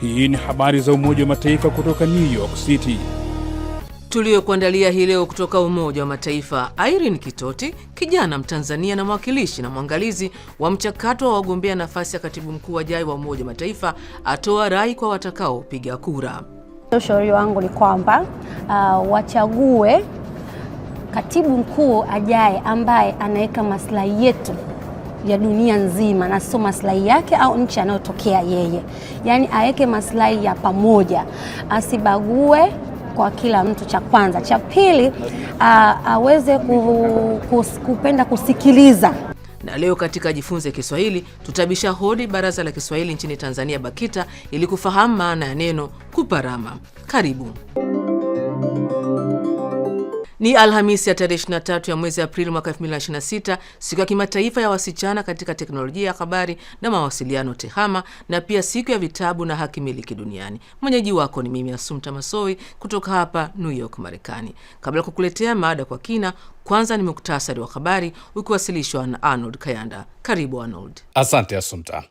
Hii ni habari za Umoja wa Mataifa kutoka New York City. Tuliokuandalia hii leo kutoka Umoja wa Mataifa. Irene Kitoti, kijana Mtanzania na mwakilishi na mwangalizi wa mchakato wa wagombea nafasi ya katibu mkuu ajaye wa Umoja wa Mataifa, atoa rai kwa watakao piga kura. Ushauri wangu ni kwamba wachague katibu mkuu ajaye ambaye anaweka maslahi yetu ya dunia nzima na sio maslahi yake au nchi anayotokea yeye. Yaani aweke maslahi ya pamoja, asibague kwa kila mtu. Cha kwanza, cha pili, aweze kupenda kusikiliza. Na leo katika Jifunze Kiswahili tutabisha hodi Baraza la Kiswahili nchini Tanzania BAKITA ili kufahamu maana ya neno kuparama. Karibu. Ni Alhamisi ya tarehe 23 ya mwezi Aprili mwaka 2026, siku ya kimataifa ya wasichana katika teknolojia ya habari na mawasiliano TEHAMA, na pia siku ya vitabu na haki miliki duniani. Mwenyeji wako ni mimi Asumta Masoi kutoka hapa New York, Marekani. Kabla kukuletea mada kwa kina, kwanza ni muktasari wa habari ukiwasilishwa na Arnold Kayanda. Karibu Arnold. Asante Asumta.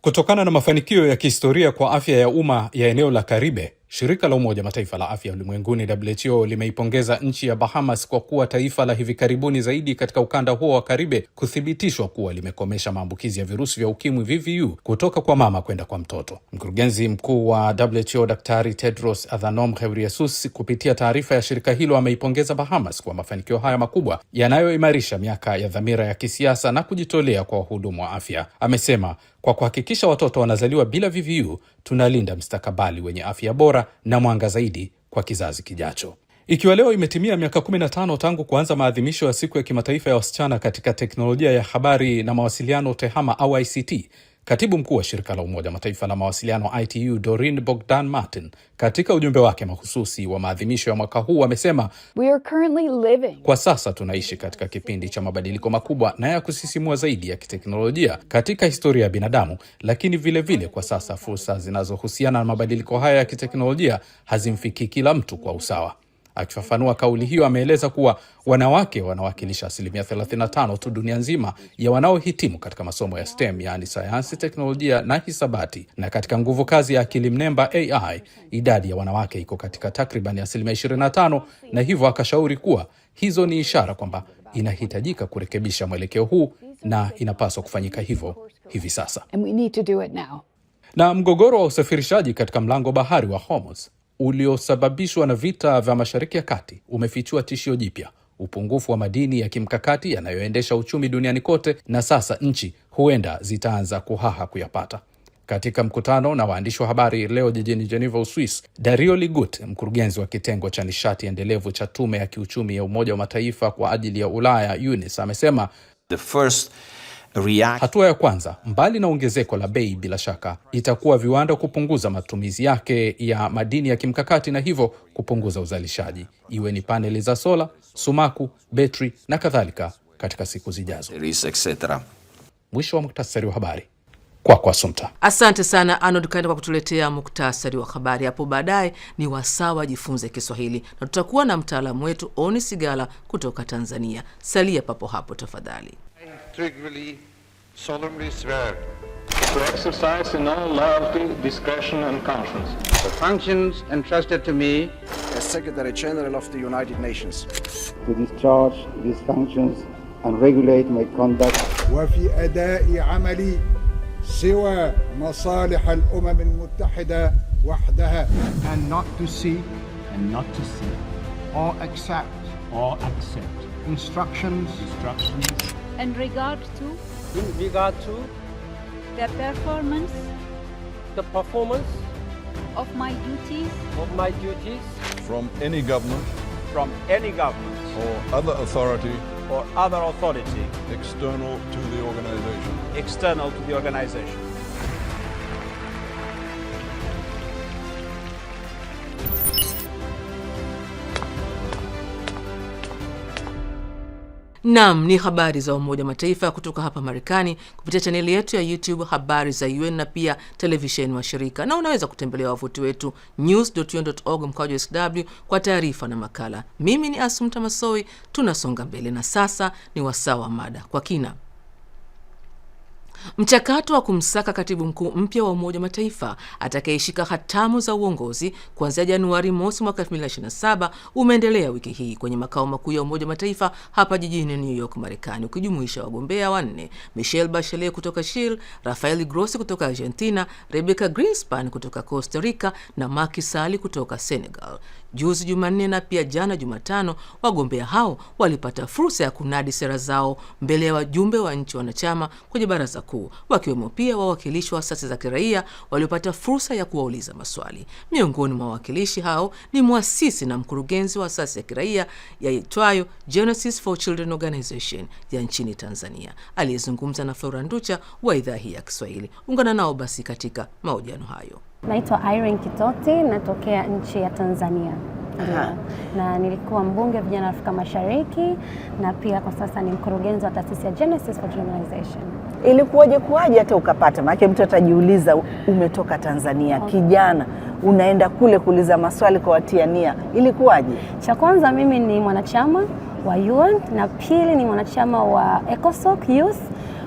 Kutokana na mafanikio ya kihistoria kwa afya ya umma ya eneo la Karibe, shirika la Umoja Mataifa la afya ulimwenguni WHO limeipongeza nchi ya Bahamas kwa kuwa taifa la hivi karibuni zaidi katika ukanda huo wa Karibe kuthibitishwa kuwa limekomesha maambukizi ya virusi vya ukimwi VVU kutoka kwa mama kwenda kwa mtoto. Mkurugenzi mkuu wa WHO Daktari Tedros Adhanom Ghebreyesus kupitia taarifa ya shirika hilo ameipongeza Bahamas kwa mafanikio haya makubwa yanayoimarisha miaka ya dhamira ya kisiasa na kujitolea kwa wahudumu wa afya. Amesema kwa kuhakikisha watoto wanazaliwa bila VVU, tunalinda mustakabali wenye afya bora na mwanga zaidi kwa kizazi kijacho. Ikiwa leo imetimia miaka 15 tangu kuanza maadhimisho ya siku ya kimataifa ya wasichana katika teknolojia ya habari na mawasiliano TEHAMA au ICT, katibu mkuu wa shirika la Umoja Mataifa la mawasiliano ITU Doreen Bogdan Martin katika ujumbe wake mahususi wa maadhimisho ya mwaka huu amesema, kwa sasa tunaishi katika kipindi cha mabadiliko makubwa na ya kusisimua zaidi ya kiteknolojia katika historia ya binadamu, lakini vile kwa sasa fursa zinazohusiana na mabadiliko haya ya kiteknolojia hazimfikii kila mtu kwa usawa. Akifafanua kauli hiyo, ameeleza kuwa wanawake wanawakilisha 35% tu dunia nzima ya wanaohitimu katika masomo ya STEM, yaani sayansi, teknolojia na hisabati, na katika nguvu kazi ya akili mnemba AI, idadi ya wanawake iko katika takriban 25%, na hivyo akashauri kuwa hizo ni ishara kwamba inahitajika kurekebisha mwelekeo huu na inapaswa kufanyika hivyo hivi sasa. Na mgogoro wa usafirishaji katika mlango bahari wa Hormuz uliosababishwa na vita vya Mashariki ya Kati umefichua tishio jipya: upungufu wa madini ya kimkakati yanayoendesha uchumi duniani kote, na sasa nchi huenda zitaanza kuhaha kuyapata. Katika mkutano na waandishi wa habari leo jijini Geneva, Uswisi, Dario Ligut, mkurugenzi wa kitengo cha nishati endelevu cha tume ya kiuchumi ya Umoja wa Mataifa kwa ajili ya Ulaya UNIS, amesema hatua ya kwanza, mbali na ongezeko la bei, bila shaka itakuwa viwanda kupunguza matumizi yake ya madini ya kimkakati na hivyo kupunguza uzalishaji, iwe ni paneli za sola, sumaku, betri na kadhalika katika siku zijazo. Mwisho wa muktasari wa habari. Kwa Asumta. Asante sana Arnold Kayanda kwa kutuletea muktasari wa habari. Hapo baadaye ni wasawa Jifunze Kiswahili na tutakuwa na mtaalamu wetu Oni Sigala kutoka Tanzania. Salia papo hapo tafadhali. Solemnly swear to exercise in all loyalty, discretion and conscience the functions entrusted to me as Secretary General of the United Nations, to discharge these functions and regulate my conduct وفي أداء عملي سوى مصالح الأمم المتحدة وحدها, and not to seek or accept instructions in regard to the performance of my duties from any government or other authority external to the organization. Naam, ni habari za Umoja Mataifa kutoka hapa Marekani kupitia chaneli yetu ya YouTube Habari za UN na pia televisheni wa shirika. Na unaweza kutembelea wavuti wetu news.un.org/sw kwa taarifa na makala. Mimi ni Asumta Masoi, tunasonga mbele na sasa ni wasawa mada kwa kina. Mchakato wa kumsaka katibu mkuu mpya wa Umoja wa Mataifa atakayeshika hatamu za uongozi kuanzia Januari mosi mwaka 2027 umeendelea wiki hii kwenye makao makuu ya Umoja wa Mataifa hapa jijini New York, Marekani, ukijumuisha wagombea wanne: Michelle Bachelet kutoka Chile, Rafael Grossi kutoka Argentina, Rebecca Greenspan kutoka Costa Rica na Macky Sall kutoka Senegal. Juzi Jumanne na pia jana Jumatano, wagombea hao walipata fursa ya kunadi sera zao mbele ya wajumbe wa nchi wanachama kwenye baraza kuu, wakiwemo pia wawakilishi wa asasi za kiraia waliopata fursa ya kuwauliza maswali. Miongoni mwa wawakilishi hao ni muasisi na mkurugenzi wa asasi ya kiraia yaitwayo Genesis for Children Organization ya nchini Tanzania, aliyezungumza na Flora Nducha wa idhaa hii ya Kiswahili. Ungana nao basi katika mahojiano hayo. Naitwa Irene Kitoti, natokea nchi ya Tanzania. Na nilikuwa mbunge vijana Afrika Mashariki na pia kwa sasa ni mkurugenzi wa taasisi ya Genesis for Children Organization. Ilikuwaje hata ukapata? Maana mtu atajiuliza, umetoka Tanzania, kijana unaenda kule kuuliza maswali kwa watiania. Ilikuwaje? Cha kwanza, mimi ni mwanachama wa UN na pili ni mwanachama wa ECOSOC Youth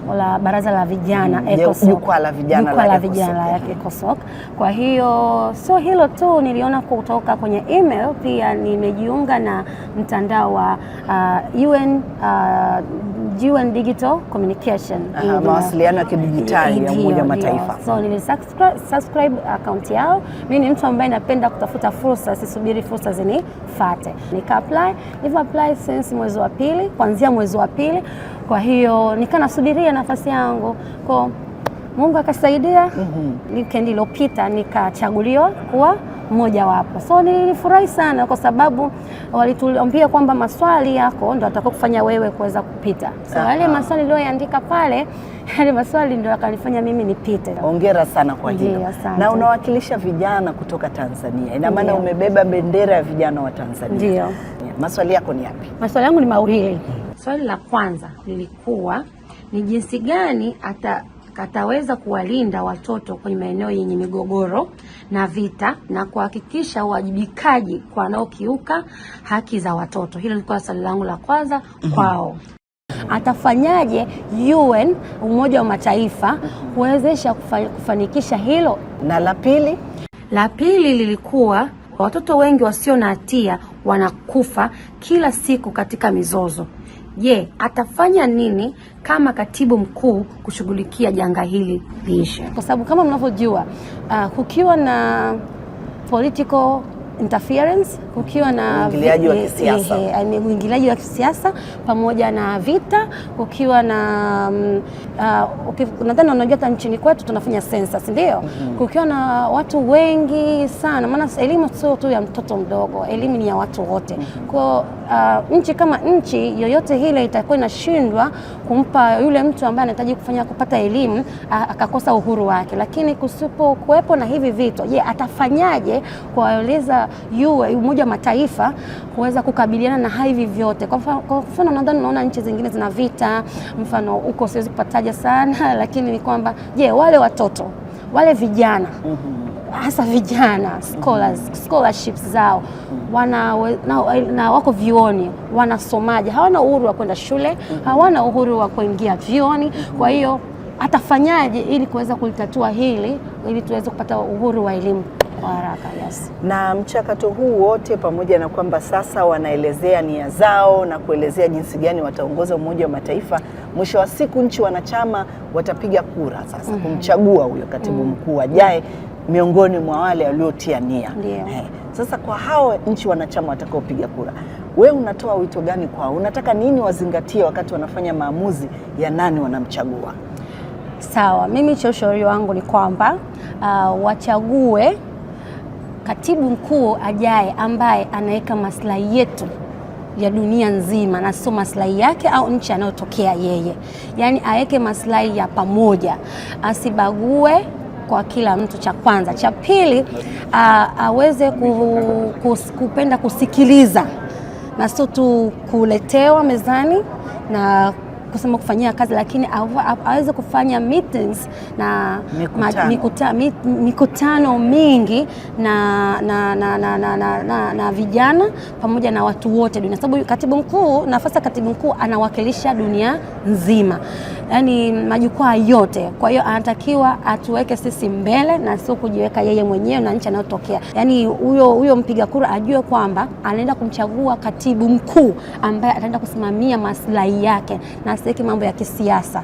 wala baraza la vijana ECOSOC, jukwaa la vijana la ECOSOC. Kwa hiyo sio hilo tu, niliona kutoka kwenye email pia nimejiunga na mtandao wa UN Digital Communication, mawasiliano ya kidijitali ya Umoja wa Mataifa. So nilisubscribe account yao. Mimi ni mtu ambaye napenda kutafuta fursa, sisubiri fursa zinifuate. Nilivyo-apply since kuanzia mwezi wa pili. Kwa hiyo nikanasubiria nafasi yangu. Kwa Mungu akasaidia, weekend iliyopita nikachaguliwa kuwa mmoja wapo. So nilifurahi sana kwa sababu walituambia kwamba maswali yako ndio atakao kufanya wewe kuweza kupita. So yale maswali niliyoandika pale, yale maswali ndio yakanifanya mimi nipite. Hongera sana kwa hilo. Na unawakilisha vijana kutoka Tanzania. Ina maana umebeba bendera ya vijana wa Tanzania. Ndio. Maswali yako ni yapi? Maswali yangu ni mawili. Swali la kwanza lilikuwa ni jinsi gani ataweza kuwalinda watoto kwenye maeneo yenye migogoro na vita na kuhakikisha uwajibikaji kwa wanaokiuka haki za watoto. Hilo lilikuwa swali langu la kwanza kwao. Atafanyaje UN, Umoja wa Mataifa, kuwezesha kufanikisha hilo? Na la pili? La pili lilikuwa watoto wengi wasio na hatia wanakufa kila siku katika mizozo. Je, atafanya nini kama katibu mkuu kushughulikia janga hili liishe? Kwa sababu kama mnavyojua, kukiwa na political interference, kukiwa na uingiliaji wa kisiasa pamoja na vita, kukiwa na nadhani unajua hata nchini kwetu tunafanya census, ndio? Kukiwa na watu wengi sana, maana elimu sio tu ya mtoto mdogo, elimu ni ya watu wote. Kwa nchi kama nchi yoyote ile itakuwa inashindwa kumpa yule mtu ambaye anahitaji kupata elimu akakosa uhuru wake. Lakini kusipo kuwepo na hivi vitu, je, atafanyaje kuwaeleza Umoja wa Mataifa kuweza kukabiliana na hivi vyote? Kwa mfano nadhani unaona nchi zingine zina vita, mfano huko siwezi kupataja sana, lakini ni kwamba je, wale watoto, wale vijana, hasa vijana, scholarships zao na wako vioni, wanasomaje? Hawana uhuru wa kwenda shule, hawana uhuru wa kuingia vioni. Kwa hiyo atafanyaje ili kuweza kulitatua hili, ili tuweze kupata uhuru wa elimu kwa haraka? Yes. Na mchakato huu wote, pamoja na kwamba sasa wanaelezea nia zao na kuelezea jinsi gani wataongoza Umoja wa Mataifa, mwisho wa siku nchi wanachama watapiga kura sasa kumchagua huyo katibu mkuu ajaye miongoni mwa wale waliotia nia. Sasa kwa hao nchi wanachama watakaopiga kura, wewe unatoa wito gani kwao? Unataka nini wazingatie wakati wanafanya maamuzi ya nani wanamchagua? Sawa, mimi ushauri wangu ni kwamba wachague katibu mkuu ajaye ambaye anaweka maslahi yetu ya dunia nzima na sio maslahi yake au nchi anayotokea yeye. Yaani aweke maslahi ya pamoja, asibague kwa kila mtu, cha kwanza. Cha pili, aweze kupenda kusikiliza na sio tu kuletewa mezani na kusema kufanyia kazi, lakini aweze kufanya meetings na mikutano mingi na vijana pamoja na watu wote dunia, sababu katibu mkuu, nafasi ya katibu mkuu anawakilisha dunia nzima, yani majukwaa yote. Kwa hiyo anatakiwa atuweke sisi mbele na sio kujiweka yeye mwenyewe na nchi anayotokea. Yani huyo mpiga kura ajue kwamba anaenda kumchagua katibu mkuu ambaye ataenda kusimamia maslahi yake na asiweke mambo ya kisiasa.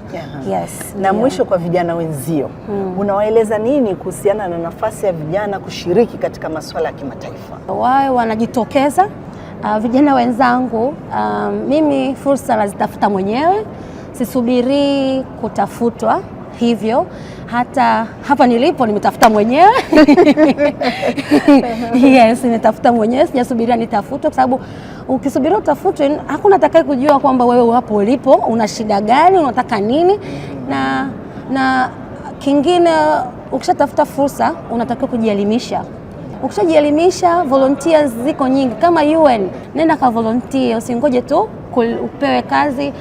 Yes. Na mwisho, kwa vijana wenzio, unawaeleza nini kuhusiana na nafasi ya vijana kushiriki katika masuala ya kimataifa? Wao wanajitokeza. Vijana wenzangu, mimi fursa nazitafuta mwenyewe, sisubiri kutafutwa. Hivyo hata hapa nilipo nimetafuta mwenyewe. Yes, nimetafuta mwenyewe, sijasubiria nitafutwe, kwa sababu ukisubiria utafutwe hakuna atakaye kujua kwamba wewe hapo ulipo una shida gani, unataka nini. Na kingine, ukishatafuta fursa unatakiwa kujielimisha. Ukishajielimisha, volunteers ziko nyingi kama UN, nenda ka volunteer, usingoje tu upewe kazi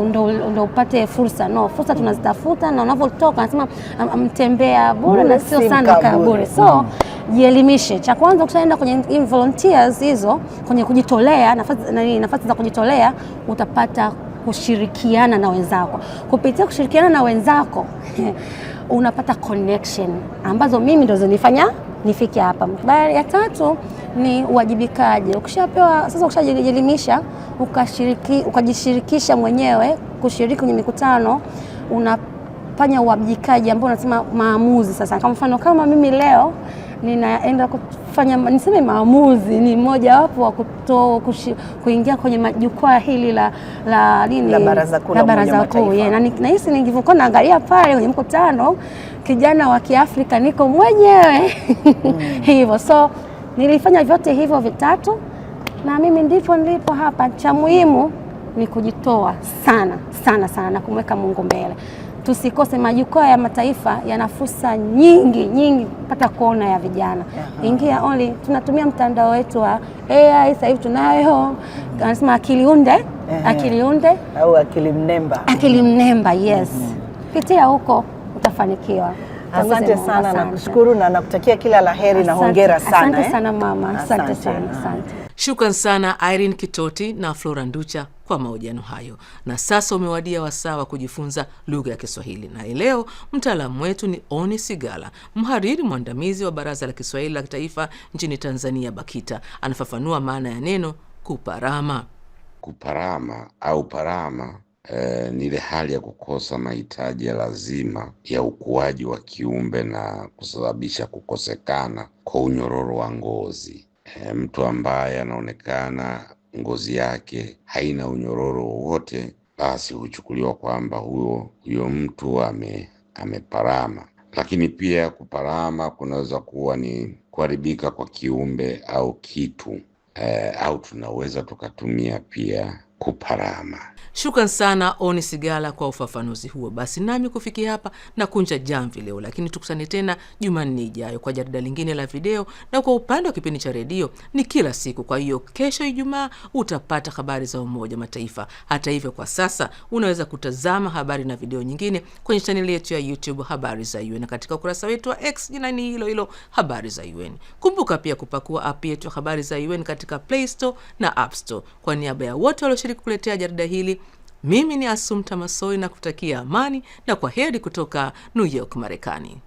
ndo upate fursa. No, fursa tunazitafuta, na unavyotoka nasema mtembea bure na sio sana kaa bure. So jielimishe. Cha kwanza, ukishaenda kwenye volunteers hizo, kwenye kujitolea, nafasi za kujitolea, utapata kushirikiana na wenzako. Kupitia kushirikiana na wenzako unapata connection ambazo mimi ndo zinifanya nifike hapa. Baada ya tatu ni uwajibikaji. Ukishapewa sasa, ukishajielimisha, ukajishirikisha mwenyewe kushiriki kwenye mikutano, unafanya uwajibikaji ambao unasema maamuzi. Sasa kama mfano, kama mimi leo ninaenda kufanya niseme maamuzi, ni mmoja wapo wa kuingia kwenye majukwaa hili la baraza kuu. Na hisi nilivyokuwa naangalia pale kwenye mkutano, kijana wa Kiafrika niko mwenyewe. Hivyo, so nilifanya vyote hivyo vitatu, na mimi ndipo nilipo hapa. Cha muhimu ni kujitoa sana sana sana na kumweka Mungu mbele. Tusikose, majukwaa ya mataifa yana fursa nyingi pata kuona ya vijana. Ingia only, tunatumia mtandao wetu wa AI sasa hivi, tunayo anasema akili unde au akili mnemba. Yes. Pitia huko utafanikiwa. Asante sana, nakushukuru na nakutakia kila laheri na hongera sana. Asante sana mama. Asante sana. Shukran sana Irene Kitoti na Flora Nducha kwa mahojiano hayo. Na sasa umewadia wasaa wa kujifunza lugha ya Kiswahili. Na leo mtaalamu wetu ni Oni Sigala, mhariri mwandamizi wa Baraza la Kiswahili la Kitaifa nchini Tanzania, BAKITA. Anafafanua maana ya neno kuparama. Kuparama au parama ni ile hali ya kukosa mahitaji ya lazima ya ukuaji wa kiumbe na kusababisha kukosekana kwa unyororo wa ngozi. Mtu ambaye anaonekana ngozi yake haina unyororo wowote, basi huchukuliwa kwamba huyo mtu ameparama. Lakini pia kuparama kunaweza kuwa ni kuharibika kwa kiumbe au kitu, au tunaweza tukatumia pia kuparama. Shukran sana Oni Sigala kwa ufafanuzi huo. Basi nami kufikia hapa na kunja jamvi leo, lakini tukutane tena Jumanne ijayo kwa jarida lingine la video, na kwa upande wa kipindi cha redio ni kila siku. Kwa hiyo kesho Ijumaa utapata habari za Umoja Mataifa. Hata hivyo, kwa sasa unaweza kutazama habari na video nyingine kwenye chaneli yetu ya YouTube Habari za UN, na katika ukurasa wetu wa X jina ni hilo Habari za UN. Kumbuka pia kupakua app yetu ya Habari za UN katika Play Store na App Store. Kwa niaba ya wote walioshiriki kuletea jarida hili, mimi ni Assumpta Massoi na kutakia amani na kwa heri kutoka New York, Marekani.